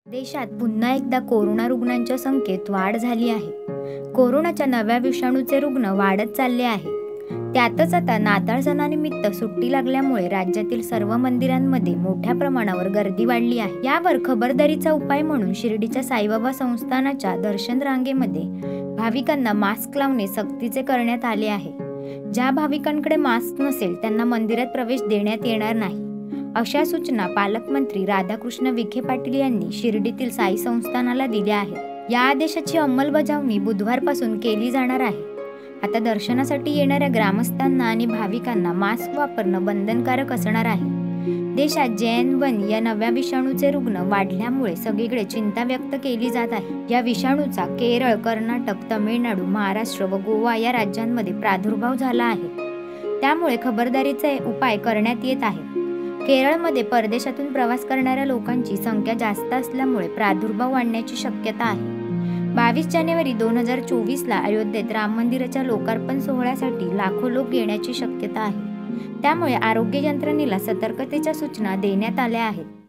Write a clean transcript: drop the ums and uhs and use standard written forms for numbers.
देशात पुन्हा एकदा कोरोना रुग्णांच्या संख्येत वाढ झाली आहे. कोरोनाच्या नव्या विषाणूचे रुग्ण वाढत चालले आहेत. त्यातच आता नाताळ सणानिमित्त सुट्टी लागल्यामुळे राज्यातील सर्व मंदिरांमध्ये मोठ्या प्रमाणावर गर्दी वाढली आहे. यावर खबरदारीचा उपाय म्हणून शिर्डीच्या साईबाबा संस्थानाच्या दर्शन रांगेमध्ये भाविकांना मास्क लावणे सक्तीचे करण्यात आले आहे. ज्या भाविकांकडे मास्क नसेल त्यांना मंदिरात प्रवेश देण्यात येणार नाही, अशा सूचना पालकमंत्री राधाकृष्ण विखे पाटील यांनी शिर्डीतील साई संस्थानाला दिल्या आहेत. या आदेशाची अंमलबजावणी बुधवारपासून केली जाणार आहे. आता दर्शनासाठी येणाऱ्या ग्रामस्थांना आणि भाविकांना मास्क वापरणं बंधनकारक असणार आहे. देशात JN.1 या नव्या विषाणूचे रुग्ण वाढल्यामुळे सगळीकडे चिंता व्यक्त केली जात आहे. या विषाणूचा केरळ, कर्नाटक, तमिळनाडू, महाराष्ट्र व गोवा या राज्यांमध्ये प्रादुर्भाव झाला आहे. त्यामुळे खबरदारीचे उपाय करण्यात येत आहेत. केरळमध्ये परदेशातून प्रवास करणाऱ्या लोकांची संख्या जास्त असल्यामुळे प्रादुर्भाव वाढण्याची शक्यता आहे. 22 जानेवारी 2024 ला अयोध्येत राम मंदिराच्या लोकार्पण सोहळ्यासाठी लाखो लोक येण्याची शक्यता आहे. त्यामुळे आरोग्य यंत्रणेला सतर्कतेच्या सूचना देण्यात आल्या आहेत.